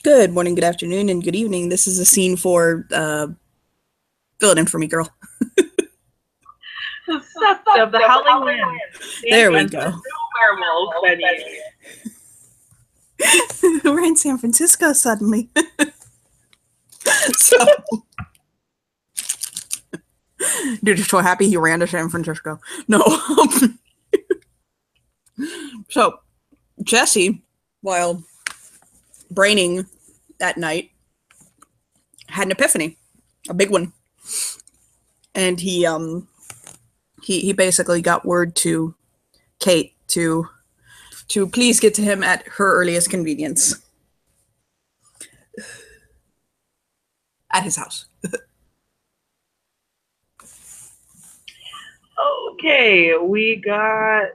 Good morning, good afternoon, and good evening. This is a scene for fill it in for me, girl. Sect of the Howling Wind, San There we Francisco go. werewolf venue. We're in San Francisco suddenly. So, dude, just so happy he ran to San Francisco. No. So, Jesse, while braining that night, had an epiphany, a big one, and he basically got word to Kate to please get to him at her earliest convenience at his house. Okay, we got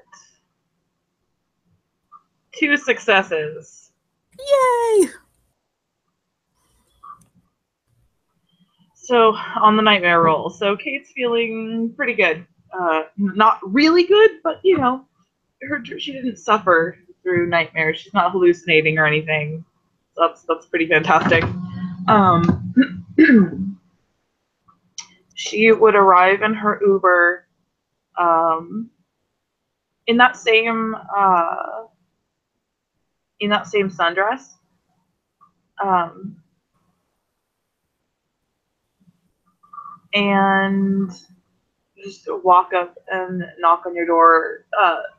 2 successes. Yay! So, on the nightmare roll. So, Kate's feeling pretty good. Not really good, but she didn't suffer through nightmares. She's not hallucinating or anything. So that's pretty fantastic. She would arrive in her Uber in that same sundress. And just walk up and knock on your door.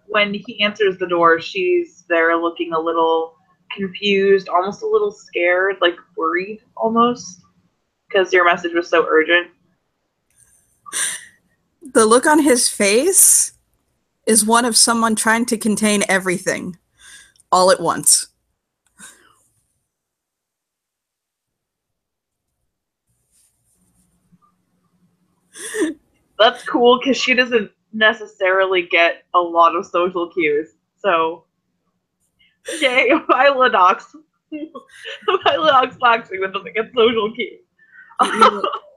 When he answers the door, she's there looking a little confused, almost a little scared, like worried almost, because your message was so urgent. The look on his face is one of someone trying to contain everything all at once. That's cool because she doesn't necessarily get a lot of social cues. So, yay, Viola Knox. Viola Knox waxing that doesn't get social cues.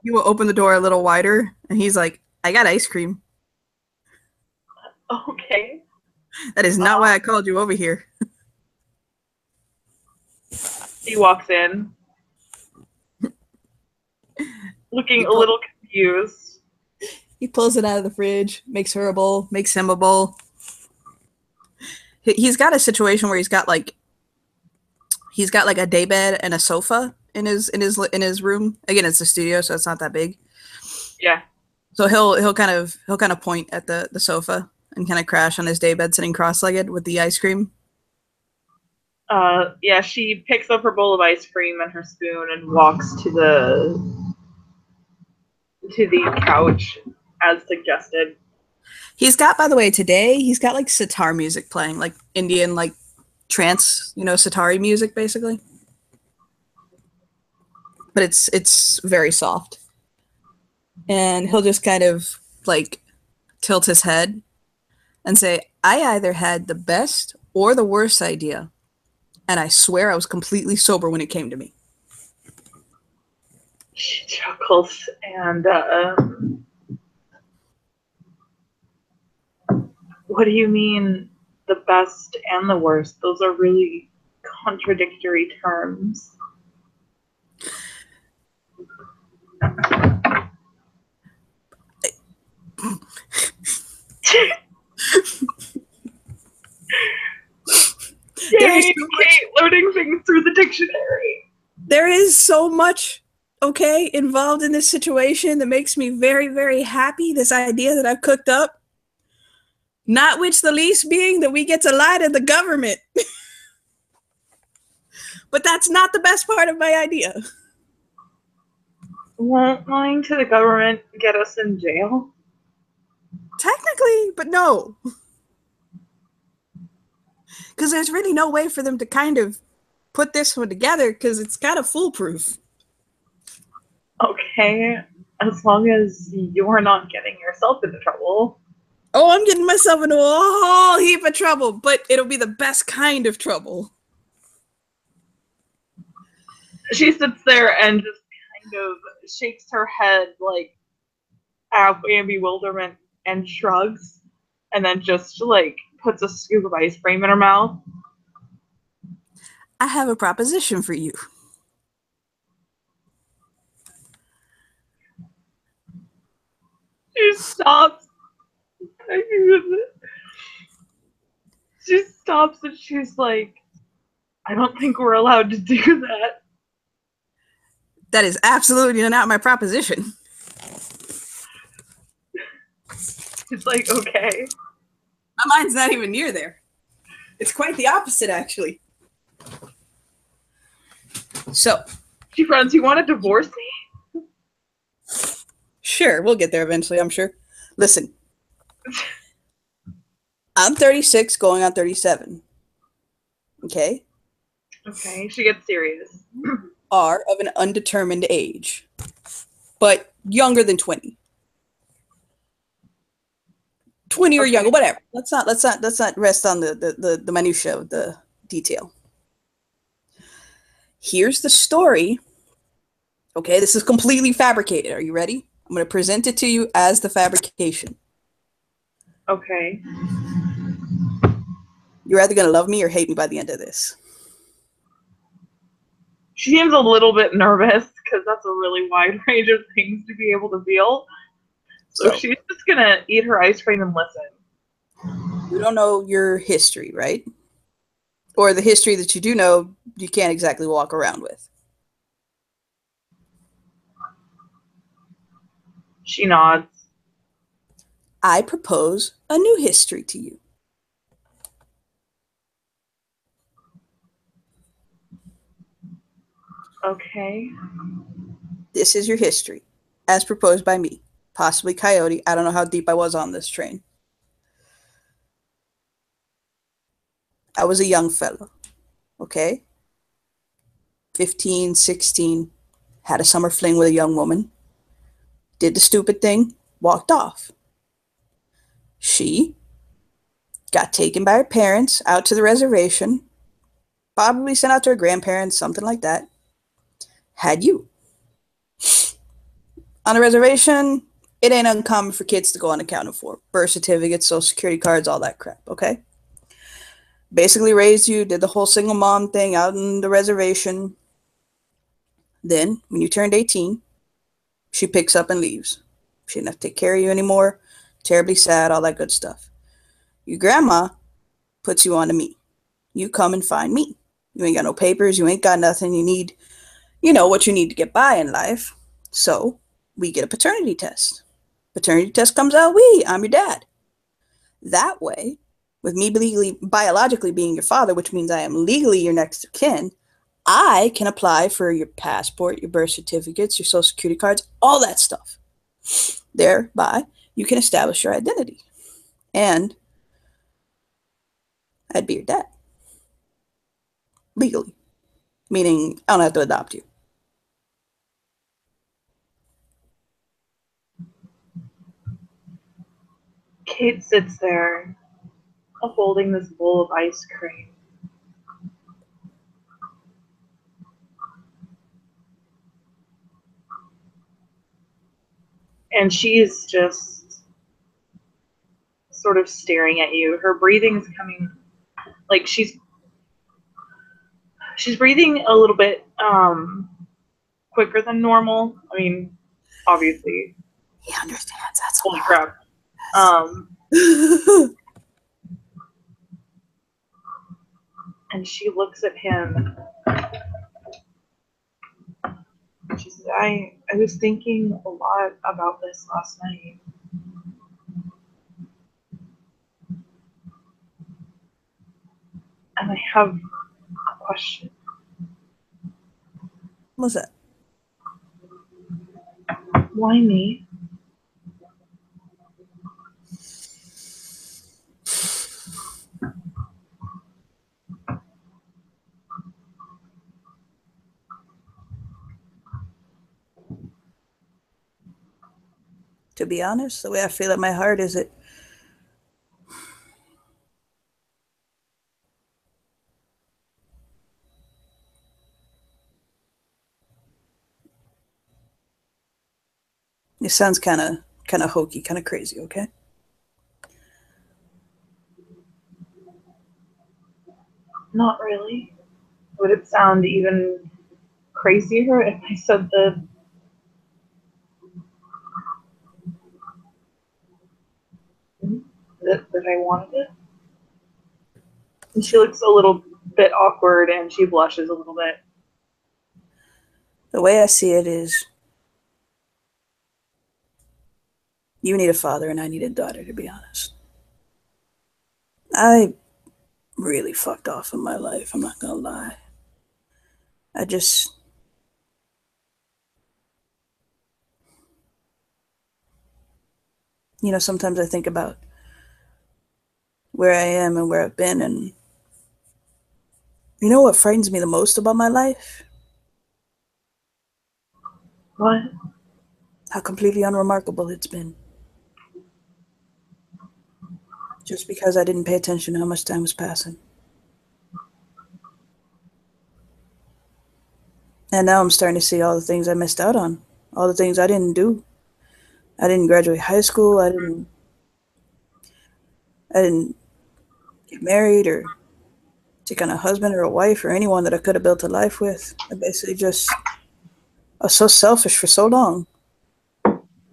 You will open the door a little wider, and he's like, I got ice cream. Okay. That is not why I called you over here. He walks in, looking a little confused. He pulls it out of the fridge, makes her a bowl, makes him a bowl. He's got a situation where he's got like a daybed and a sofa in his room. Again, it's a studio, so it's not that big. Yeah. So he'll kind of point at the sofa and kind of crash on his daybed sitting cross-legged with the ice cream. Yeah, she picks up her bowl of ice cream and her spoon and walks to the couch as suggested. He's got, by the way, today he's got like sitar music playing, like Indian like trance, sitari music basically. But it's very soft. And he'll just kind of like tilt his head and say, I either had the best or the worst idea. And I swear I was completely sober when it came to me. She chuckles and what do you mean the best and the worst? Those are really contradictory terms. Yay, Kate, learning things through the dictionary. There is so much, okay, involved in this situation that makes me very, very happy, this idea that I've cooked up. Not which the least being that we get to lie to the government. But that's not the best part of my idea. Won't lying to the government get us in jail? Technically, but no. Because there's really no way for them to kind of put this one together because it's kind of foolproof. Okay, as long as you're not getting yourself into trouble. Oh, I'm getting myself into a whole heap of trouble, but it'll be the best kind of trouble. She sits there and just kind of shakes her head like halfway in bewilderment and shrugs, and then just like puts a scoop of ice cream in her mouth. I have a proposition for you. She stops. She stops and she's like, I don't think we're allowed to do that. That is absolutely not my proposition. It's like, okay. My mind's not even near there. It's quite the opposite, actually. So, She runs, you want to divorce me? sure, we'll get there eventually, I'm sure. Listen, I'm 36 going on 37. Okay? Okay, she gets serious. Are of an undetermined age, but younger than 20. 20 or younger, whatever. Let's not rest on the minutia of the detail. Here's the story. Okay, this is completely fabricated. Are you ready? I'm going to present it to you as the fabrication. Okay. You're either going to love me or hate me by the end of this. She seems a little bit nervous because that's a really wide range of things to be able to feel. So she's just going to eat her ice cream and listen. You don't know your history, right? Or the history that you do know, you can't exactly walk around with. She nods. I propose a new history to you. Okay. This is your history, as proposed by me, possibly Coyote. I don't know how deep I was on this train. I was a young fellow, okay? 15, 16, had a summer fling with a young woman, did the stupid thing, walked off. She got taken by her parents out to the reservation, probably sent out to her grandparents, something like that. Had you. On a reservation, it ain't uncommon for kids to go unaccounted for. Birth certificates, social security cards, all that crap, okay? Basically raised you, did the whole single mom thing out on the reservation. Then, when you turned 18, she picks up and leaves. She didn't have to take care of you anymore. Terribly sad, all that good stuff. Your grandma puts you on to me. You come and find me. You ain't got no papers. You ain't got nothing. You need, what you need to get by in life. So we get a paternity test. Paternity test comes out, I'm your dad. That way, with me legally, biologically being your father, which means I am legally your next of kin, I can apply for your passport, your birth certificates, your social security cards, all that stuff. Thereby, you can establish your identity. And I'd be your dad. Legally. Meaning, I don't have to adopt you. Kate sits there, holding this bowl of ice cream. And she's just sort of staring at you. Her breathing's coming, like she's breathing a little bit quicker than normal. I mean, obviously. He understands. That's holy crap. And she looks at him. She says, I was thinking a lot about this last night. And I have a question. What's that? Why me? To be honest, the way I feel in my heart is it sounds kind of hokey, kind of crazy, okay? Not really. Would it sound even crazier if I said that that I wanted it. And she looks a little bit awkward and she blushes a little bit. The way I see it is, you need a father and I need a daughter, to be honest. I really fucked off in my life, I'm not gonna lie. I just, sometimes I think about where I am and where I've been, and you know what frightens me the most about my life? What? How completely unremarkable it's been. Just because I didn't pay attention to how much time was passing. And now I'm starting to see all the things I missed out on, all the things I didn't do. I didn't graduate high school. I didn't get married or take on a husband or a wife or anyone that I could have built a life with. I basically just, I was so selfish for so long,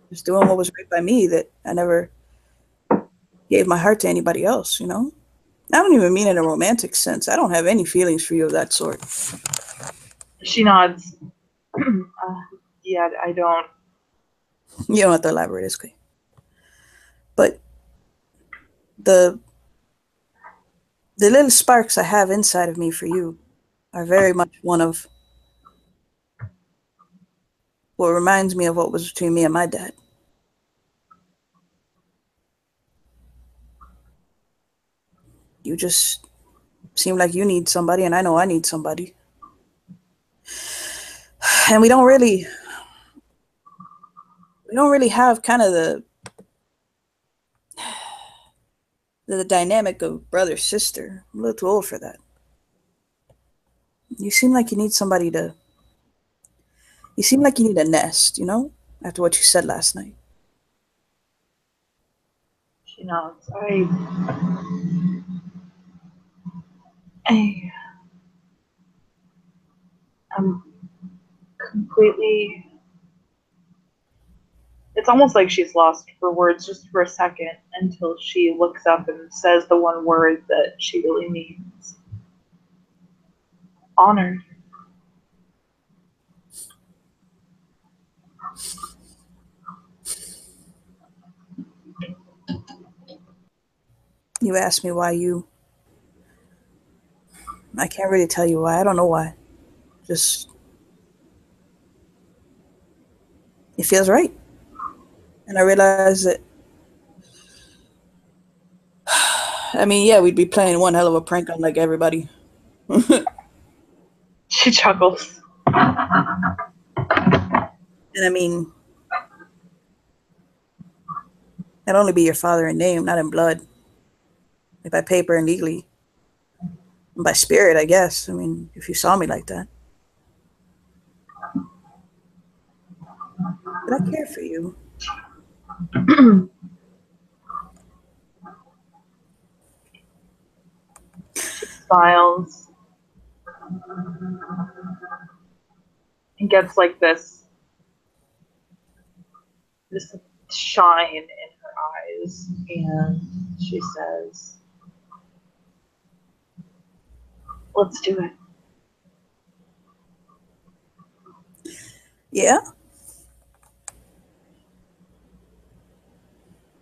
just doing what was right by me, that I never gave my heart to anybody else, I don't even mean in a romantic sense. I don't have any feelings for you of that sort. She nods. Yeah, I don't. You don't have to elaborate, it's okay. But the the little sparks I have inside of me for you are very much one of what reminds me of what was between me and my dad. You just seem like you need somebody, and I know I need somebody. And we don't really have kind of the dynamic of brother sister. I'm a little too old for that. You seem like you need somebody to. You seem like you need a nest, after what you said last night. She nods. I am completely. It's almost like she's lost for words just for a second until she looks up and says the one word that she really means. Honored. You asked me why you. I can't really tell you why. I don't know why. Just. It feels right. And I realized that. I mean, yeah, we'd be playing one hell of a prank on like everybody. She chuckles. And I mean, I'd only be your father in name, not in blood. Like by paper and legally. And by spirit, I guess. I mean, if you saw me like that. But I care for you. She smiles and gets like this shine in her eyes, and she says, "Let's do it." Yeah?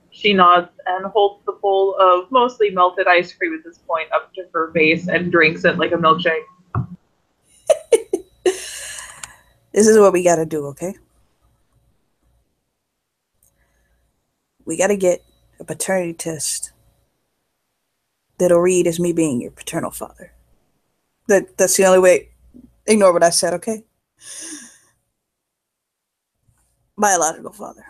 She nods and holds the bowl of mostly melted ice cream at this point up to her face and drinks it like a milkshake. This is what we gotta do, okay? We gotta get a paternity test that'll read as me being your paternal father. That's the only way. Ignore what I said, okay? Biological father.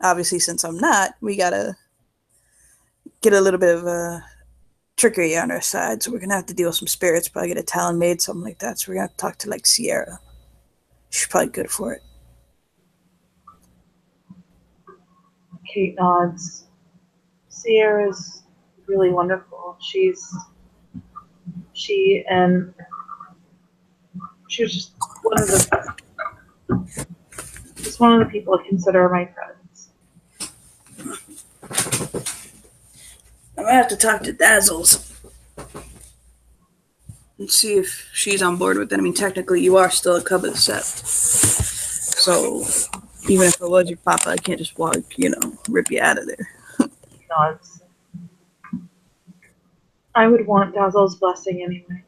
Obviously, since I'm not, we gotta get a little bit of trickery on our side. So we're gonna have to deal with some spirits, probably get a talon made, something like that. So we're gonna have to talk to like Sierra. She's probably good for it. Kate nods. Sierra's really wonderful. She was just one of the people I consider my friends. I'm gonna have to talk to Dazzles and see if she's on board with it. I mean, technically, you are still a cub of the sept. So even if I was your papa, I can't just walk, rip you out of there. No, I would want Dazzle's blessing anyway.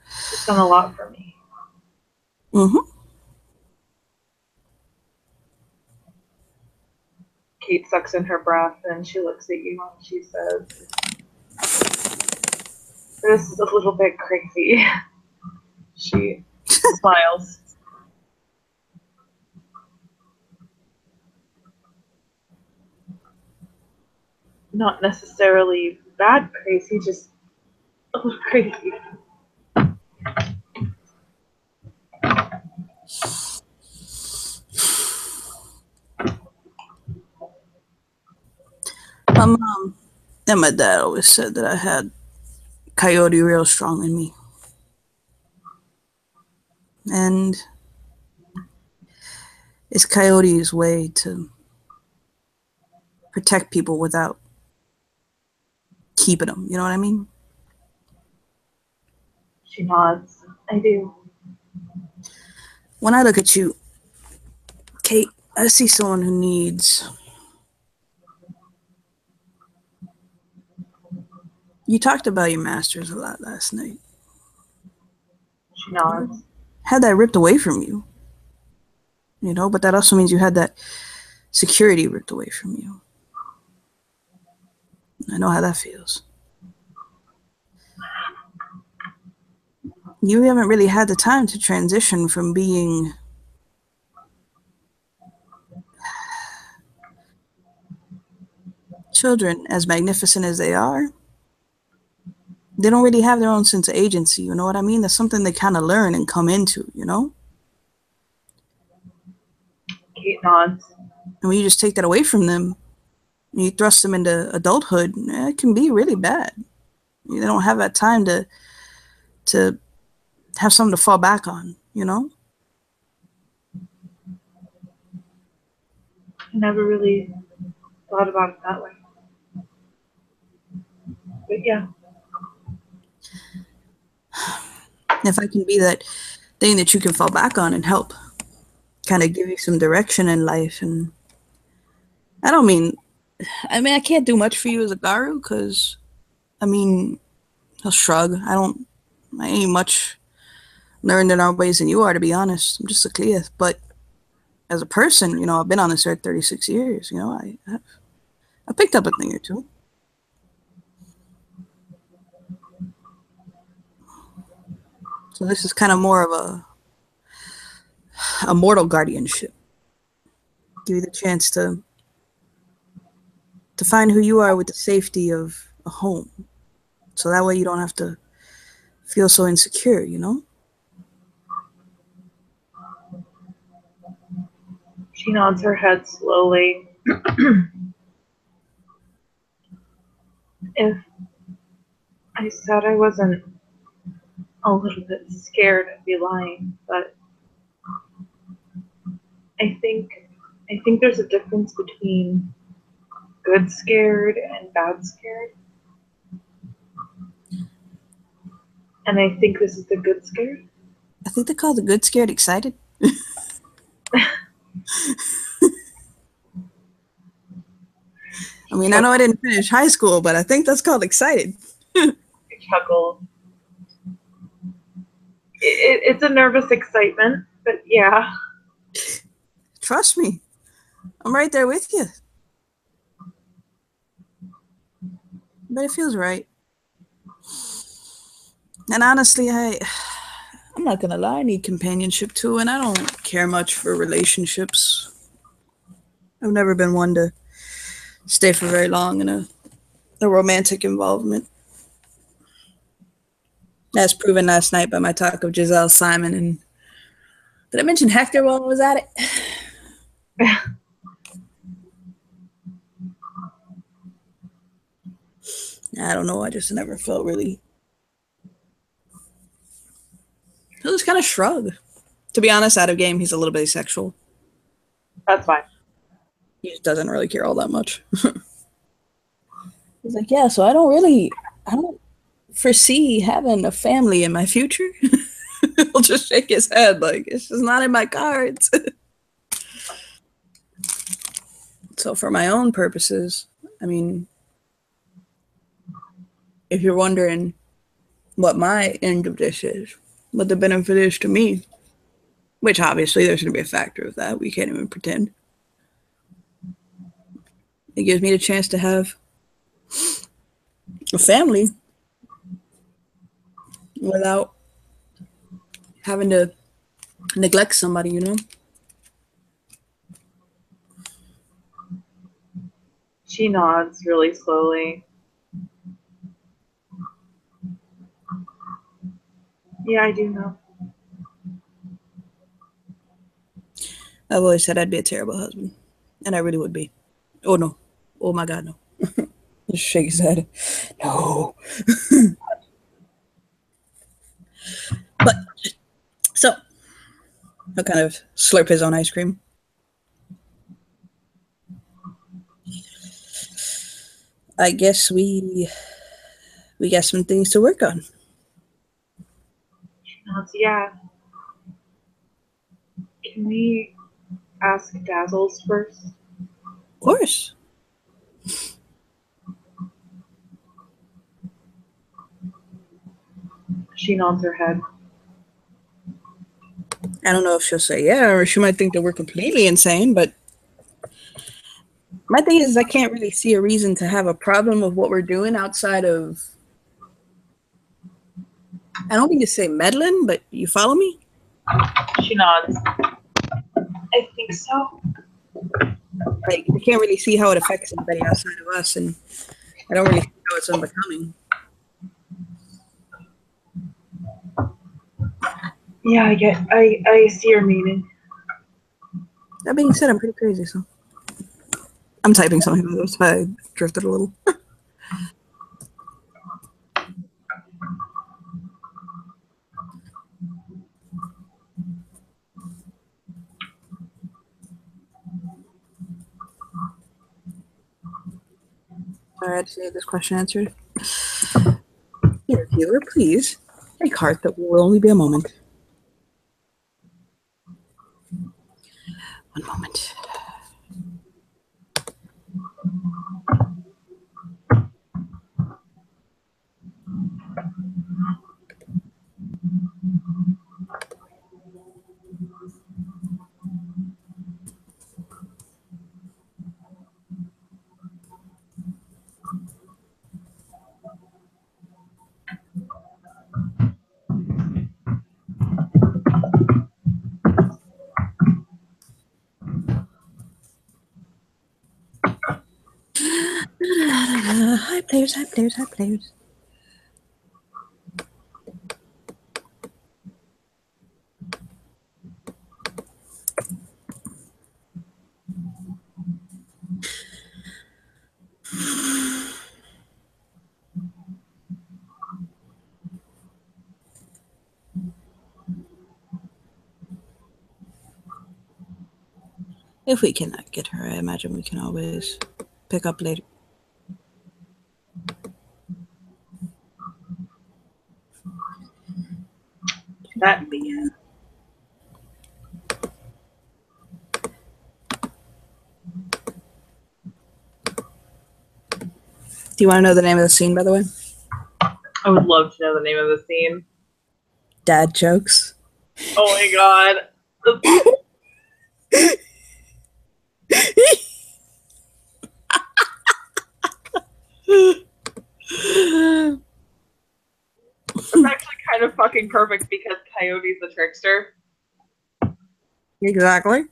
It's done a lot for me. Mm-hmm. Kate sucks in her breath and she looks at you and she says, "This is a little bit crazy." She smiles. Not necessarily bad crazy, just a little crazy. My mom and my dad always said that I had Coyote real strong in me. And it's Coyote's way to protect people without keeping them. You know what I mean? She nods. I do. When I look at you, Kate, I see someone who needs... You talked about your masters a lot last night. She nods. Had that ripped away from you. But that also means you had that security ripped away from you. I know how that feels. You haven't really had the time to transition from being children, as magnificent as they are. They don't really have their own sense of agency, you know what I mean? That's something they kind of learn and come into, Kate nods. And when you just take that away from them, and you thrust them into adulthood, it can be really bad. They don't have that time to have something to fall back on, I never really thought about it that way. But yeah. If I can be that thing that you can fall back on and help kind of give you some direction in life. And I can't do much for you as a Garu because, he'll shrug. I ain't much learned in our ways than you are, to be honest. I'm just a Cleith. But as a person, I've been on this earth 36 years. I picked up a thing or two. So this is kind of more of a mortal guardianship. Give you the chance to find who you are with the safety of a home. So that way you don't have to feel so insecure, She nods her head slowly. If I said I wasn't a little bit scared, I'd be lying, but I think there's a difference between good scared and bad scared. And I think this is the good scared. I think they call the good scared excited. I know I didn't finish high school, but I think that's called excited. Chuckle. It's a nervous excitement, but yeah. Trust me. I'm right there with you. But it feels right. And honestly, I'm not gonna lie, I need companionship too, and I don't care much for relationships. I've never been one to stay for very long in a romantic involvement. As proven last night by my talk of Giselle Simon. And did I mention Hector while I was at it? I don't know. I just never felt really... He'll just kind of shrug. To be honest, out of game, he's a little bit asexual. That's fine. He just doesn't really care all that much. He's like, yeah, so I don't foresee having a family in my future. He'll just shake his head like it's just not in my cards. So for my own purposes, I mean, if you're wondering what my end of this is, what the benefit is to me, which obviously there's going to be a factor of that. We can't even pretend. It gives me the chance to have a family without having to neglect somebody, you know? She nods really slowly. Yeah, I do know. I've always said I'd be a terrible husband, and I really would be. Oh no. Oh my God, no. Just shake his head. No. But so he'll kind of slurp his own ice cream. I guess we got some things to work on. Of She nods. Yeah. Can we ask Dazzles first? course. She nods her head. I don't know if she'll say yeah, or she might think that we're completely insane, but my thing is I can't really see a reason to have a problem with what we're doing outside of I don't mean to say meddling, but you follow me? She nods. I think so. Like I can't really see how it affects anybody outside of us, and I don't really see how it's unbecoming. Yeah, I see your meaning. That being said, I'm pretty crazy, so I'm typing something. That's why I drifted a little. All right, to this question answered. Dear viewer, please take heart that will only be a moment. One moment. Hi players, hi players, hi players. If we cannot get her, I imagine we can always pick up later. That Yeah. Do you want to know the name of the scene, by the way? I would love to know the name of the scene. Dad jokes. Oh my god. It's actually kind of fucking perfect because Coyote's the trickster. Exactly.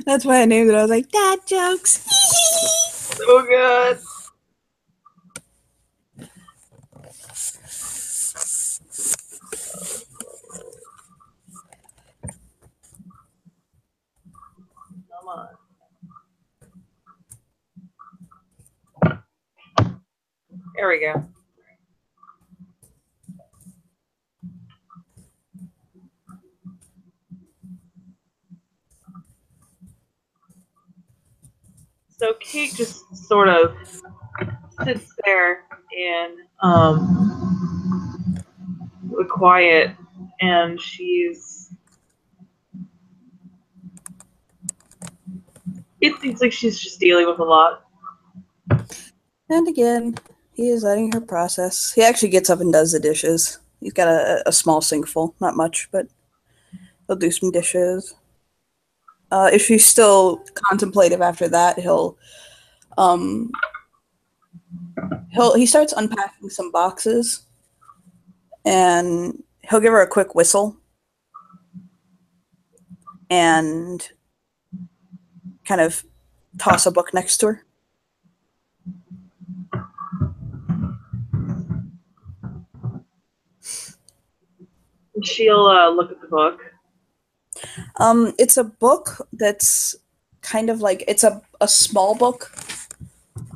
That's why I named it. I was like, dad jokes. So good. Come on. There we go. So Kate just sort of sits there in the quiet, and it seems like she's just dealing with a lot. And again, he is letting her process. He actually gets up and does the dishes. He's got a small sink full, not much, but he'll do some dishes. If she's still contemplative after that, he starts unpacking some boxes, and he'll give her a quick whistle and kind of toss a book next to her. She'll look at the book. It's a book that's kind of like, it's a small book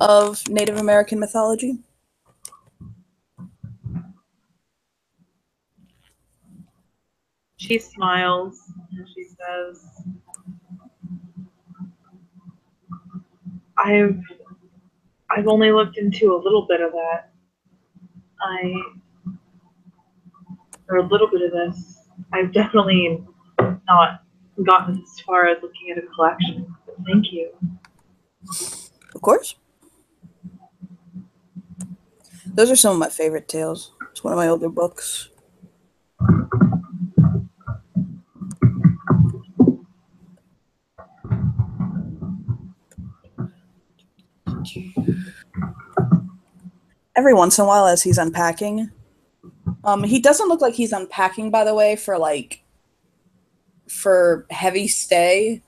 of Native American mythology. She smiles and she says, I've only looked into a little bit of that. Or a little bit of this. I've definitely not gotten as far as looking at a collection. But thank you. Of course. Those are some of my favorite tales. It's one of my older books. Every once in a while, as he's unpacking, he doesn't look like he's unpacking, by the way, for heavy stay.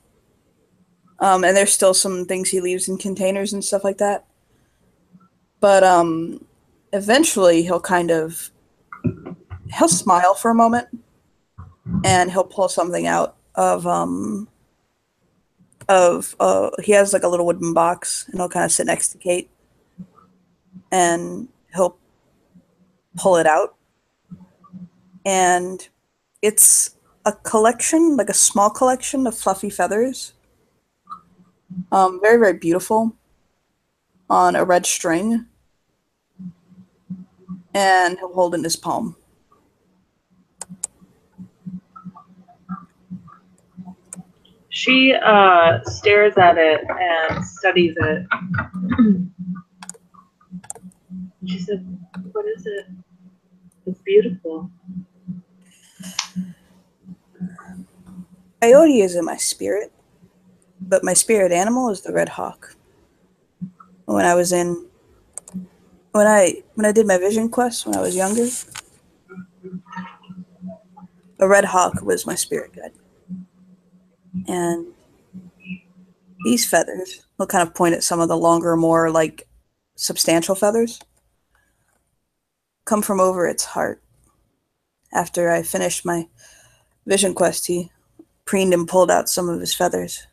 And there's still some things he leaves in containers and stuff like that. But eventually he'll smile for a moment, and he'll pull something out he has like a little wooden box, and he'll kind of sit next to Kate, and he'll pull it out, and it's a collection, like a small collection of fluffy feathers. Very, very beautiful, on a red string, and he'll hold in his palm. She stares at it and studies it. She said, "What is it? It's beautiful." Coyote is in my spirit, but my spirit animal is the red hawk. When I did my vision quest when I was younger, a red hawk was my spirit guide. And these feathers, we'll kind of point at some of the longer, more like substantial feathers, come from over its heart. After I finished my vision quest, he preened and pulled out some of his feathers.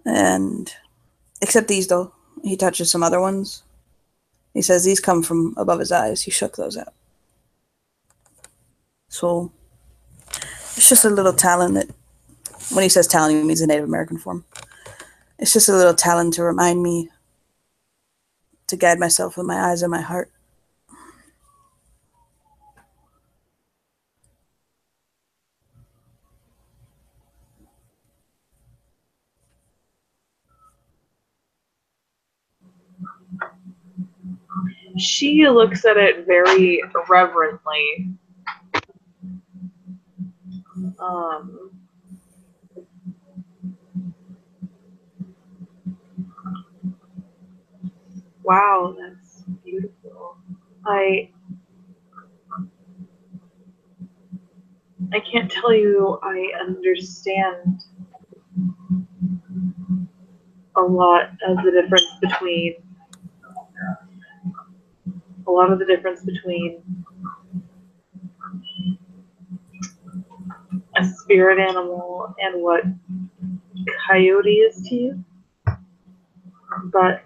And except these, though, he touches some other ones. He says these come from above his eyes. He shook those out. So it's just a little talent that, when he says talent, he means the Native American form. It's just a little talent to remind me to guide myself with my eyes and my heart. She looks at it very reverently. Wow, that's beautiful. I can't tell you I understand a lot of the difference between a spirit animal and what coyote is to you. But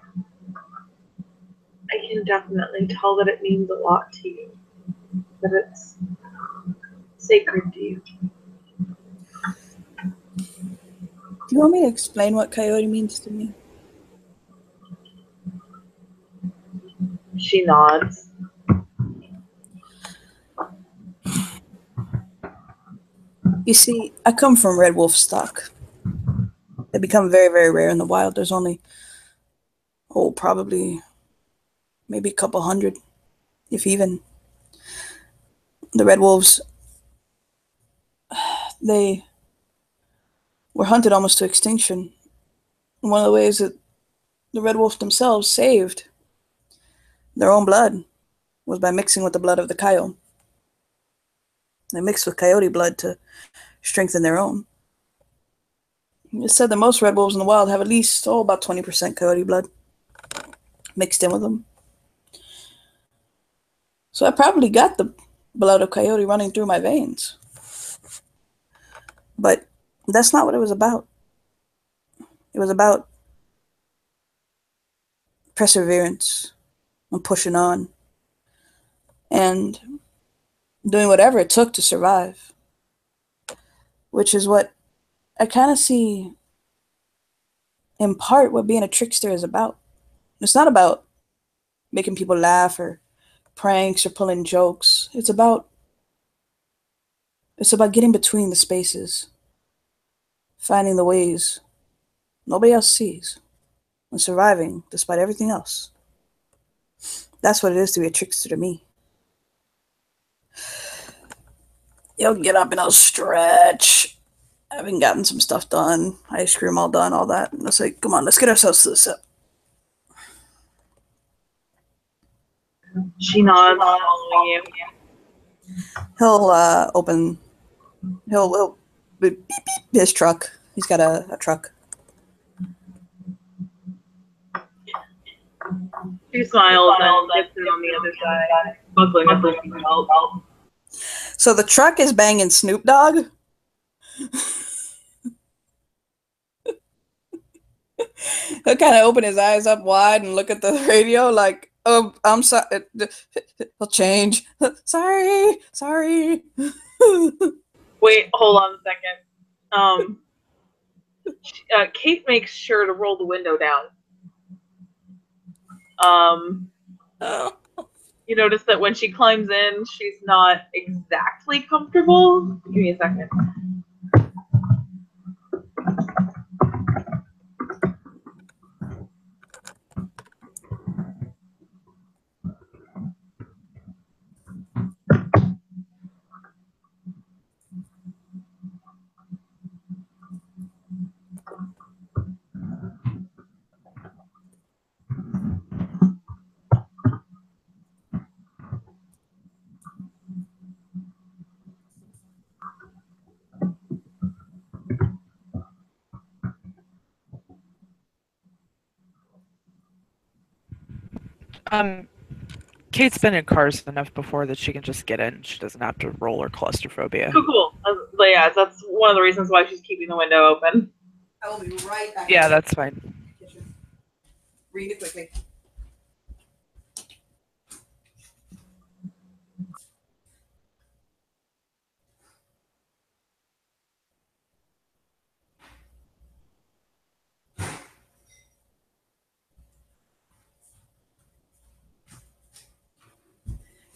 I can definitely tell that it means a lot to you. That it's sacred to you. Do you want me to explain what coyote means to me? She nods. You see, I come from red wolf stock. They become very, very rare in the wild. There's only, probably maybe a couple hundred, if even. The red wolves, they were hunted almost to extinction. And one of the ways that the red wolf themselves saved their own blood was by mixing with the blood of the coyote. They mixed with coyote blood to strengthen their own. It's said that most red wolves in the wild have at least, about 20% coyote blood mixed in with them. So I probably got the blood of coyote running through my veins. But that's not what it was about. It was about perseverance and pushing on and doing whatever it took to survive, which is what I kind of see in part what being a trickster is about. It's not about making people laugh or pranks or pulling jokes. It's about getting between the spaces, finding the ways nobody else sees, and surviving despite everything else. That's what it is to be a trickster to me. You'll get up and I'll stretch. I haven't gotten some stuff done. Ice cream all done, all that. And I say, come on, let's get ourselves to the set. She nods, following you. He'll open. He'll beep, beep, his truck. He's got a truck. She smiles and gets it on the other side, buckling up her seatbelt. So the truck is banging Snoop Dogg. He'll kind of open his eyes up wide and look at the radio like, oh, I'm sorry. He'll change. Sorry. Wait, hold on a second. Kate makes sure to roll the window down. You notice that when she climbs in, she's not exactly comfortable. Give me a second. Kate's been in cars enough before that she can just get in. She doesn't have to roll her claustrophobia. Cool. But yeah, that's one of the reasons why she's keeping the window open. I will be right back. Yeah, that's fine. Read it quickly.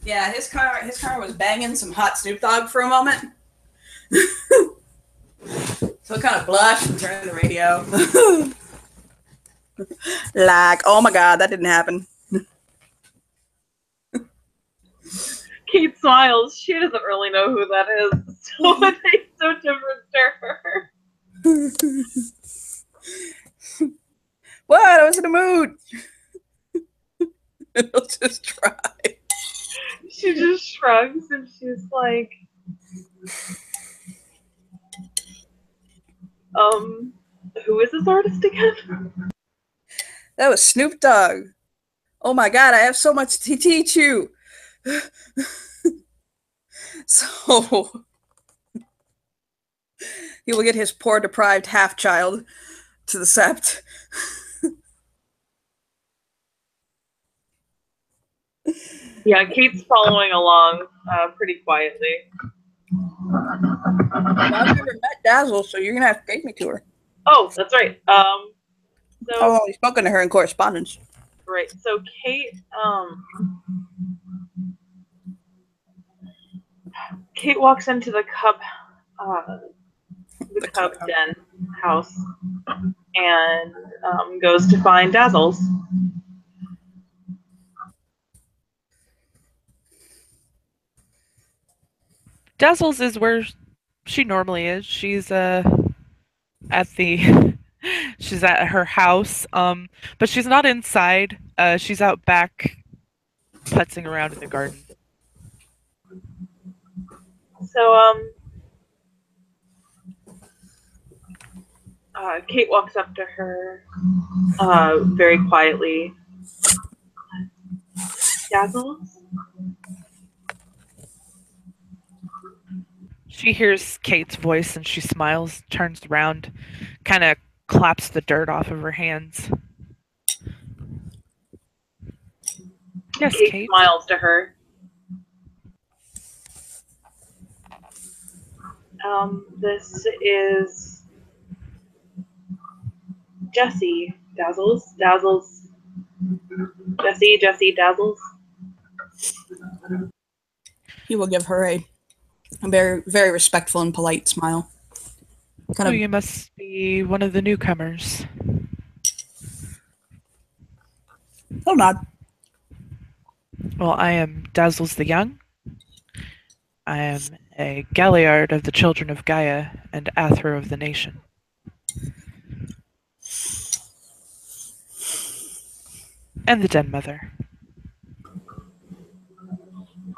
Yeah, his car was banging some hot Snoop Dogg for a moment. So kind of blushed and turned the radio. Like, oh my God, that didn't happen. Kate smiles. She doesn't really know who that is, so it makes no difference to her. What? I was in the mood. It'll just try. She just shrugs and she's like, who is this artist again? That was Snoop Dogg. Oh my God, I have so much to teach you. So he will get his poor deprived half-child to the sept. Yeah, Kate's following along pretty quietly. Well, I've never met Dazzle, so you're gonna have to take me to her. Oh, that's right. So I've only spoken to her in correspondence. right. So Kate walks into the cub den house and goes to find Dazzles. Dazzles is where she normally is. She's at the she's at her house. But she's not inside. She's out back putzing around in the garden. So Kate walks up to her very quietly. Dazzles? She hears Kate's voice and she smiles, turns around, kind of claps the dirt off of her hands. Yes, Kate. Smiles to her. This is Jessie. Dazzles. Jessie, Dazzles. He will give her a very, very respectful and polite smile. Oh, you must be one of the newcomers. He'll nod. Well, I am Dazzles the Young. I am a Galliard of the Children of Gaia and Athro of the Nation. And the Den Mother.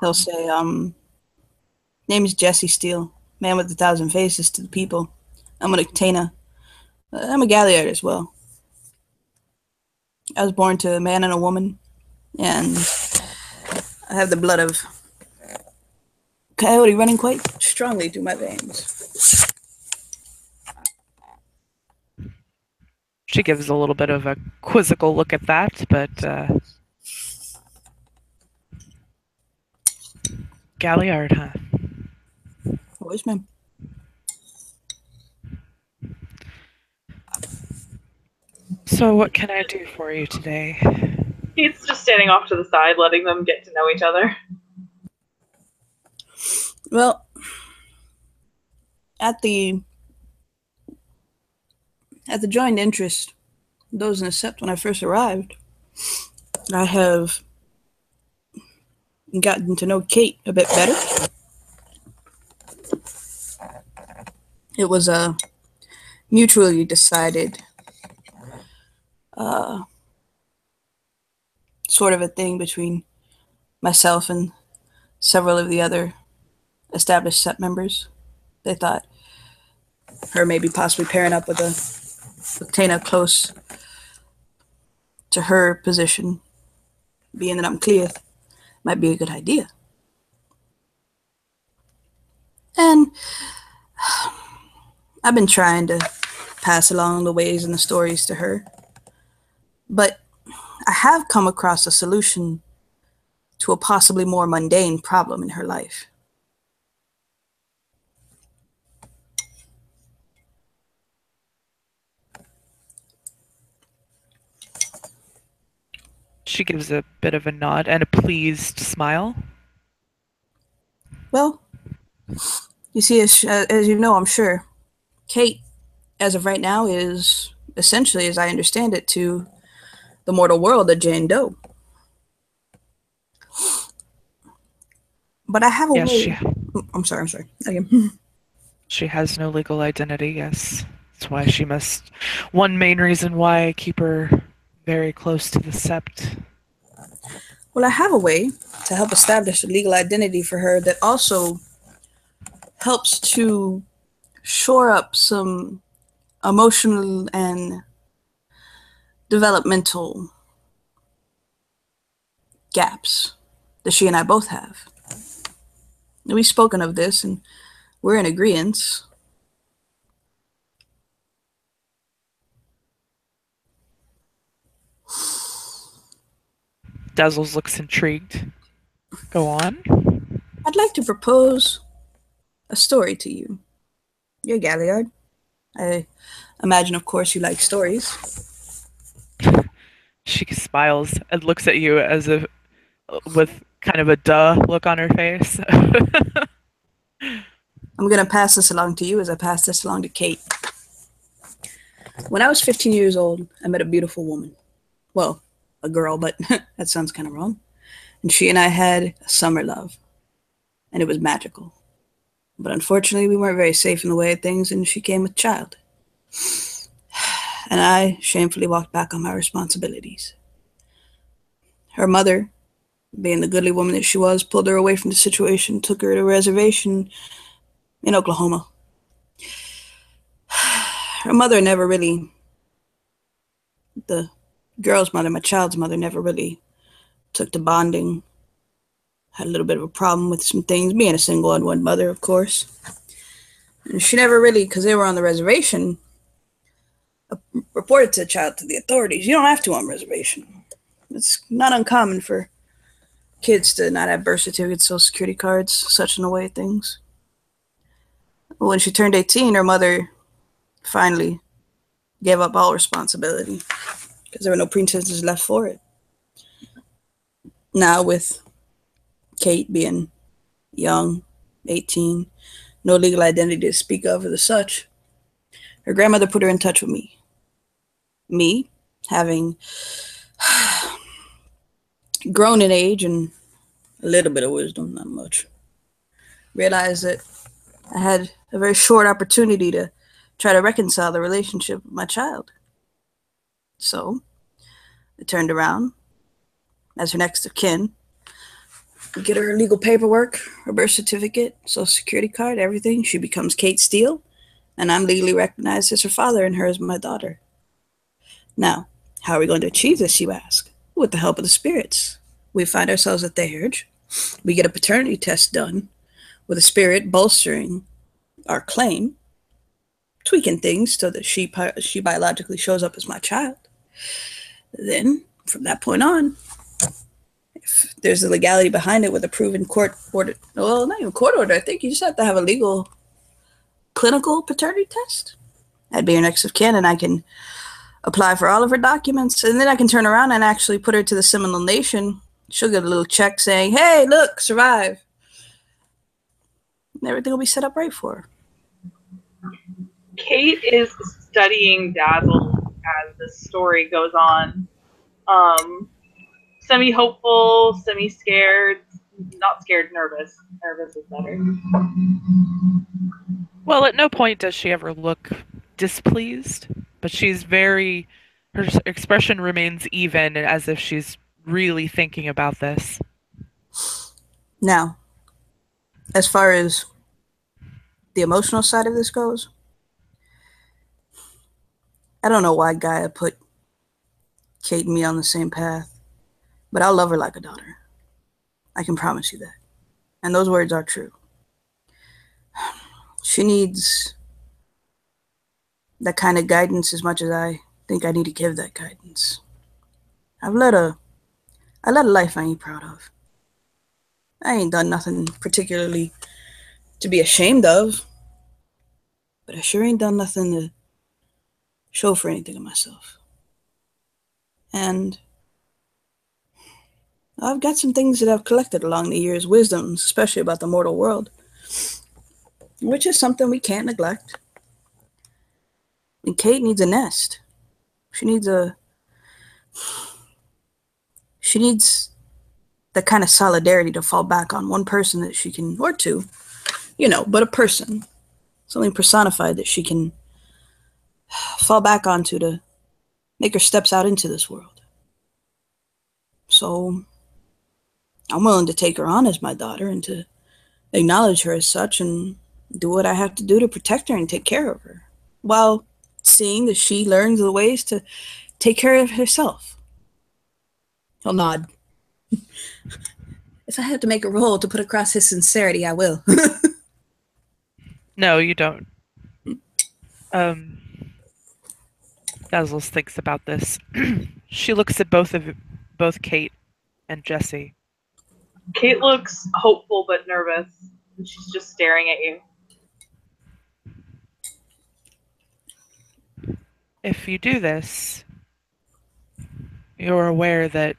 He'll say, name is Jesse Steele, man with 1,000 faces to the people. I'm an Ictana. I'm a Galliard as well. I was born to a man and a woman, and I have the blood of coyote running quite strongly through my veins. She gives a little bit of a quizzical look at that, but Galliard, huh? Voice, ma'am. So what can I do for you today? He's just standing off to the side, letting them get to know each other. Well, at the joint interest, those in the sept when I first arrived, I have gotten to know Kate a bit better. It was a mutually decided sort of a thing between myself and several of the other established sept members. They thought her maybe possibly pairing up with Tana close to her position, being that I'm clear, might be a good idea. And I've been trying to pass along the ways and the stories to her, but I have come across a solution to a possibly more mundane problem in her life. She gives a bit of a nod and a pleased smile. Well, you see, as you know, I'm sure, Kate, as of right now, is essentially, as I understand it, to the mortal world of Jane Doe. But I have a way. I'm sorry. Again. She has no legal identity, yes. That's why she must. One main reason why I keep her very close to the sept. Well, I have a way to help establish a legal identity for her that also helps to shore up some emotional and developmental gaps that she and I both have. We've spoken of this and we're in agreement. Dazzles looks intrigued. Go on. I'd like to propose a story to you. You're Galliard. I imagine, of course, you like stories. She smiles and looks at you as if with kind of a duh look on her face. I'm going to pass this along to you as I pass this along to Kate. When I was 15 years old, I met a beautiful woman. Well, a girl, but that sounds kind of wrong. And she and I had a summer love, and it was magical. But unfortunately, we weren't very safe in the way of things, and she came with child. And I shamefully walked back on my responsibilities. Her mother, being the goodly woman that she was, pulled her away from the situation, took her to a reservation in Oklahoma. Her mother never really, the girl's mother, my child's mother, never really took to bonding. Had a little bit of a problem with some things, being a single and one mother, of course. And she never really, because they were on the reservation, reported the child to the authorities. You don't have to on reservation. It's not uncommon for kids to not have birth certificates, social security cards, such in the way of things. When she turned 18, her mother finally gave up all responsibility because there were no pretenses left for it. Now, with Kate being young, 18, no legal identity to speak of or the such, her grandmother put her in touch with me. Me, having grown in age and a little bit of wisdom, not much, realized that I had a very short opportunity to try to reconcile the relationship with my child. So I turned around as her next of kin, get her legal paperwork, her birth certificate, social security card, everything. She becomes Kate Steele, and I'm legally recognized as her father and her as my daughter. Now, how are we going to achieve this, you ask? With the help of the spirits. We find ourselves at the marriage. We get a paternity test done with a spirit bolstering our claim, tweaking things so that she biologically shows up as my child. Then, from that point on, if there's a legality behind it with a proven court order, well, not even court order, I think you just have to have a legal clinical paternity test. I'd be her next of kin, and I can apply for all of her documents, and then I can turn around and actually put her to the Seminole Nation. She'll get a little check saying, hey, look, survive. And everything will be set up right for her. Kate is studying Dazzle as the story goes on. Semi-hopeful, semi-scared, not scared, nervous. Nervous is better. Well, at no point does she ever look displeased, but she's her expression remains even, as if she's really thinking about this. Now, as far as the emotional side of this goes, I don't know why Gaia put Kate and me on the same path, but I'll love her like a daughter. I can promise you that. And those words are true. She needs that kind of guidance as much as I think I need to give that guidance. I led a life I ain't proud of. I ain't done nothing particularly to be ashamed of, but I sure ain't done nothing to show for anything of myself. And I've got some things that I've collected along the years, wisdoms, especially about the mortal world, which is something we can't neglect. And Kate needs a nest. She needs the kind of solidarity to fall back on, one person that she can, or two, but a person, something personified that she can fall back onto to make her steps out into this world. So I'm willing to take her on as my daughter and to acknowledge her as such and do what I have to do to protect her and take care of her, while seeing that she learns the ways to take care of herself. He'll nod. If I have to make a roll to put across his sincerity, I will. No, you don't. Dazzles thinks about this. She looks at both Kate and Jesse. Kate looks hopeful but nervous, and she's just staring at you. if you do this, you're aware that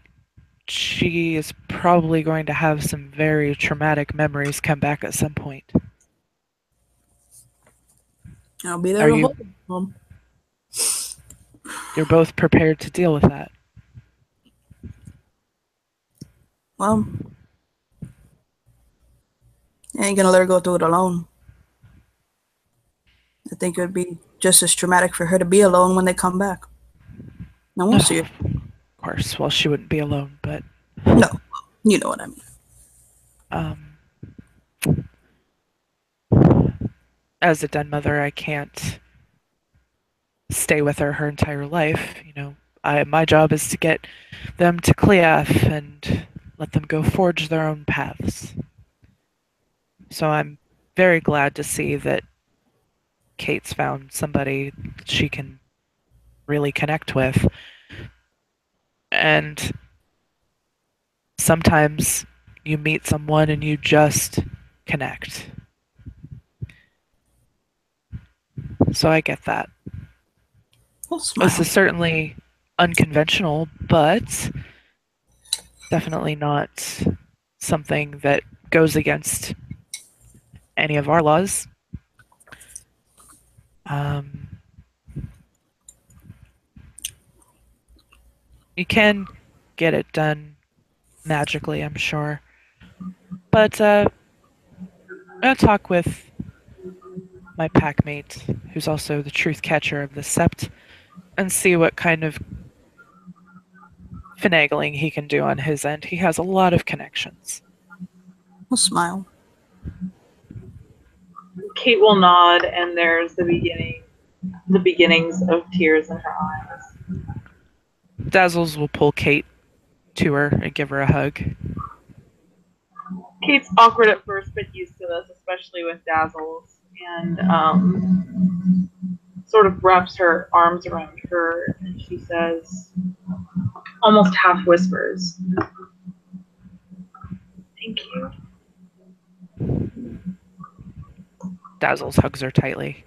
she is probably going to have some very traumatic memories come back at some point. I'll be there Are to you hold them. you're both prepared to deal with that? Well, I ain't gonna let her go through it alone. I think it would be just as traumatic for her to be alone when they come back. No, we'll see. Of course, well, she wouldn't be alone, but No, you know what I mean. um, as a den mother, I can't stay with her entire life. My job is to get them to Cleath and let them go forge their own paths. So I'm very glad to see that Kate's found somebody that she can really connect with. And sometimes you meet someone and you just connect. So I get that. We'll smile. This is certainly unconventional, but definitely not something that goes against any of our laws. You can get it done magically, I'm sure. But I'm going to talk with my packmate, who's also the truth catcher of the Sept, and see what kind of finagling he can do on his end. He has a lot of connections. We'll smile. Kate will nod, and there's the beginnings of tears in her eyes. Dazzles will pull Kate to her and give her a hug. Kate's awkward at first, but used to this, especially with Dazzles, and sort of wraps her arms around her, and she says, almost half whispers, "Thank you." Dazzles hugs her tightly.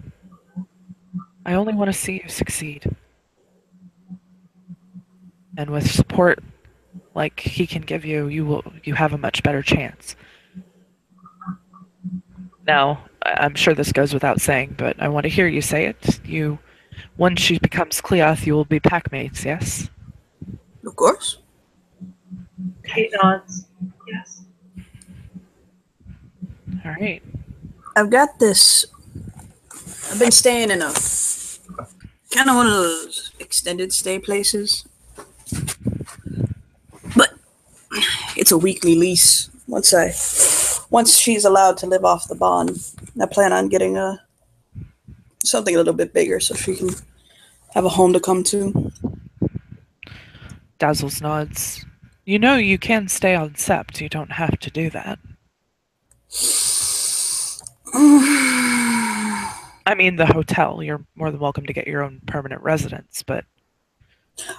I only want to see you succeed. And with support like he can give you, you have a much better chance. Now, I'm sure this goes without saying, but I want to hear you say it. Once she becomes Cleath, you will be packmates, yes? Of course. Kate nods. Yes. All right. I've got this. I've been staying in a kind of one of those extended stay places, but it's a weekly lease. Once she's allowed to live off the bond, I plan on getting something a little bit bigger so she can have a home to come to. Dazzles nods. You can stay on Sept. You don't have to do that. I mean, the hotel. You're more than welcome to get your own permanent residence, but...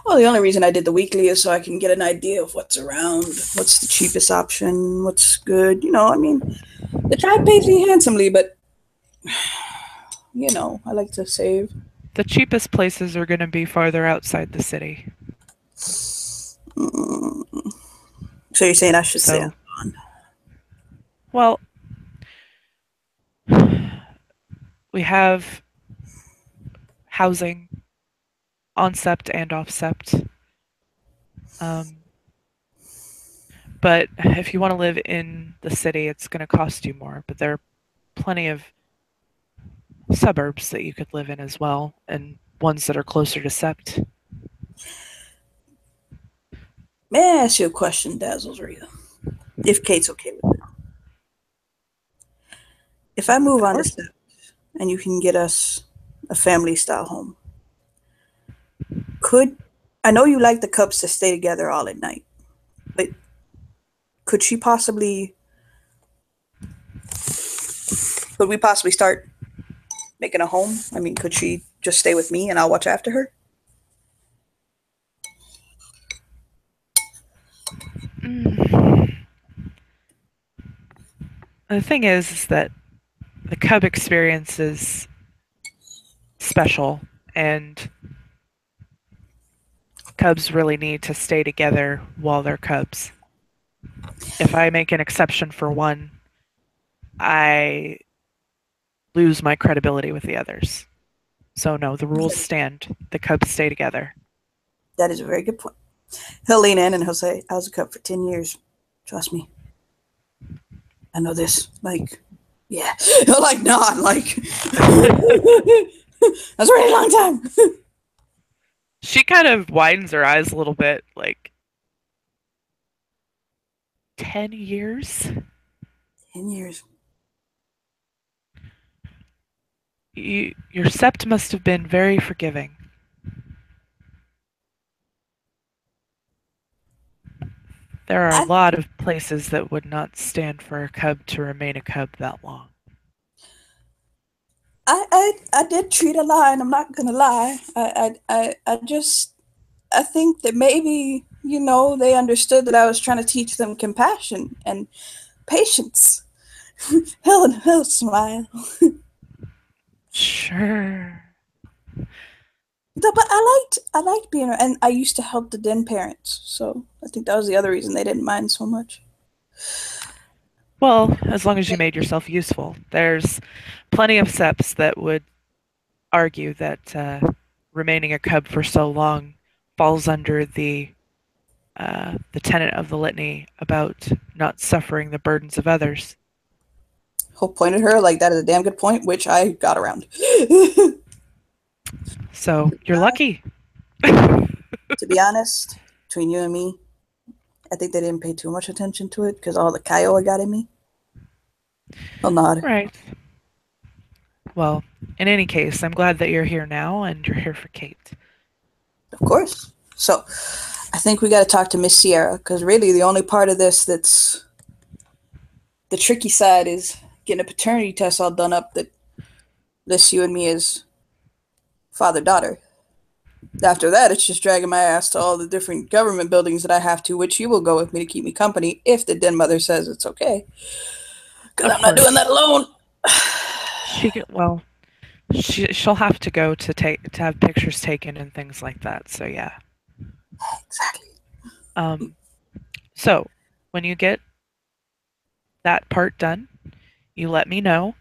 Well, the only reason I did the weekly is so I can get an idea of what's around, what's the cheapest option, what's good. The tribe pays me handsomely, but, I like to save. The cheapest places are going to be farther outside the city. So you're saying I should stay on? Well, we have housing on Sept and off Sept. But if you want to live in the city, it's going to cost you more. But there are plenty of suburbs that you could live in as well, and ones that are closer to Sept. May I ask you a question, Dazzles, Rita? If Kate's okay with it. If I move on to Sept and you can get us a family-style home, I know you like the Cubs to stay together all at night, but could we possibly start making a home? I mean, could she just stay with me and I'll watch after her? The thing is that the Cub experience is special, and Cubs really need to stay together while they're cubs. If I make an exception for one, I lose my credibility with the others. So no, the rules stand. The cubs stay together. That is a very good point. He'll lean in and he'll say, I was a cub for 10 years. Trust me. I know this. Like, yeah. He'll like nod, like, that's a really long time. She kind of widens her eyes a little bit, like 10 years? 10 years. Your sept must have been very forgiving. There are a lot of places that would not stand for a cub to remain a cub that long. I did treat a line. I'm not gonna lie. I think that maybe they understood that I was trying to teach them compassion and patience. He'll smile. Sure. But I liked being, and I used to help the den parents, so I think that was the other reason they didn't mind so much. Well, as long as you made yourself useful. There's plenty of septs that would argue that remaining a cub for so long falls under the tenet of the litany about not suffering the burdens of others. Hope pointed her like that is a damn good point, which I got around. So you're lucky. To be honest, between you and me, I think they didn't pay too much attention to it because all the Kiowa got in me. I'll nod. Right. Well, in any case, I'm glad that you're here now and you're here for Kate. Of course. So, I think we got to talk to Miss Sierra because really the only part of this that's the tricky side is getting a paternity test all done up that lists you and me as father-daughter. After that, it's just dragging my ass to all the different government buildings that I have to, which you will go with me to keep me company if the den mother says it's okay. Because I'm not doing that alone. She'll have to go to have pictures taken and things like that. So yeah. Exactly. So when you get that part done, you let me know,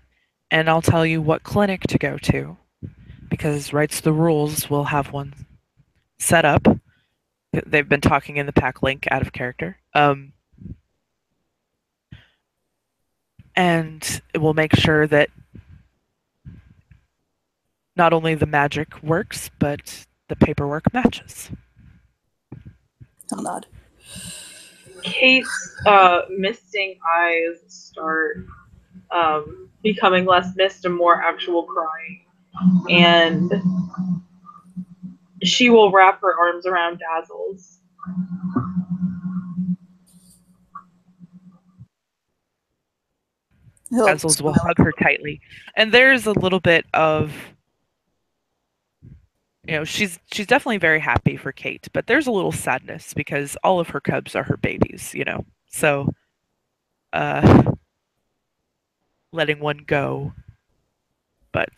and I'll tell you what clinic to go to. Because Rights the Rules will have one set up. They've been talking in the pack link out of character. And it will make sure that not only the magic works, but the paperwork matches. I'll nod. Kate's misting eyes start becoming less mist and more actual crying. And she will wrap her arms around Dazzles. Dazzles will hug her tightly. And there's a little bit of, she's definitely very happy for Kate, but there's a little sadness because all of her cubs are her babies, So letting one go. But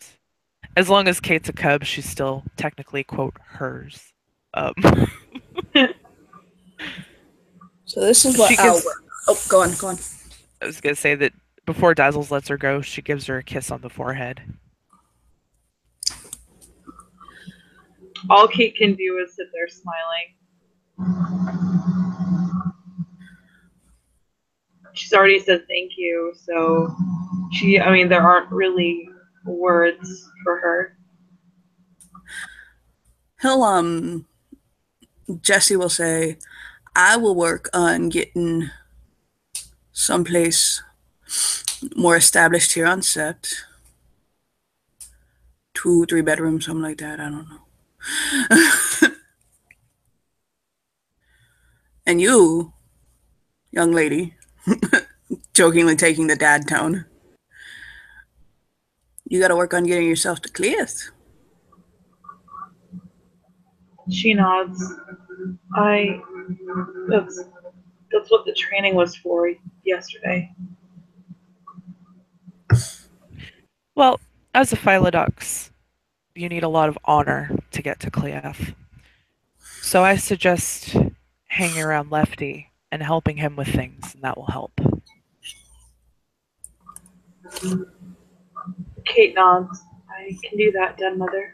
as long as Kate's a cub, she's still technically, quote, hers. So this is what I'll work. Oh, go on. I was going to say that before Dazzles lets her go, she gives her a kiss on the forehead. All Kate can do is sit there smiling. She's already said thank you, so there aren't really words for her. Jesse will say, I will work on getting someplace more established here on set. 2-3 bedrooms, something like that. I don't know. And you, young lady, jokingly taking the dad tone, you got to work on getting yourself to Cleith. She nods. That's what the training was for yesterday. Well, as a Philodux, you need a lot of honor to get to Cleith. So I suggest hanging around Lefty and helping him with things, and that will help. Kate nods. I can do that, Den Mother.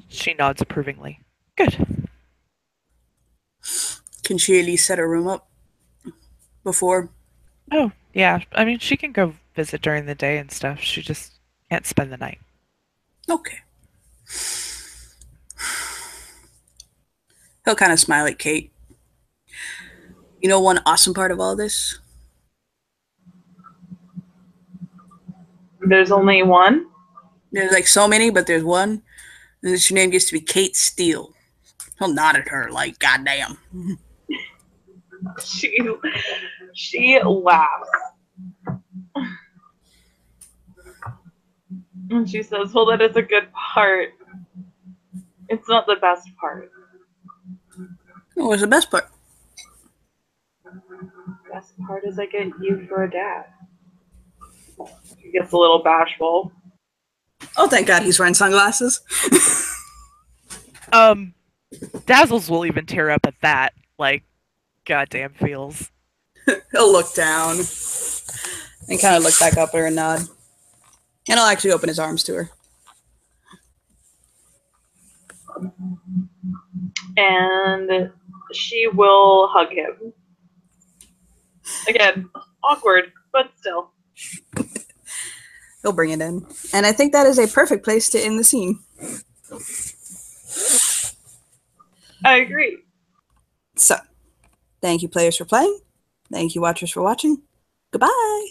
She nods approvingly. Good. Can she at least set her room up before? Oh, yeah. I mean, she can go visit during the day and stuff. She just can't spend the night. Okay. He'll kind of smile at Kate. You know one awesome part of all this? There's only one? There's like so many, but there's one. And your name gets to be Kate Steele. He'll nod at her like, goddamn. She laughs. And she says, well, that is a good part. It's not the best part. What was the best part? The best part is I get you for a dad. She gets a little bashful. Oh, thank God he's wearing sunglasses. Dazzles will even tear up at that. Like, goddamn feels. He'll look down and kind of look back up at her and nod. And he'll actually open his arms to her. And she will hug him. Again, awkward, but still. He'll bring it in. And I think that is a perfect place to end the scene. I agree. So, thank you players for playing. Thank you watchers for watching. Goodbye.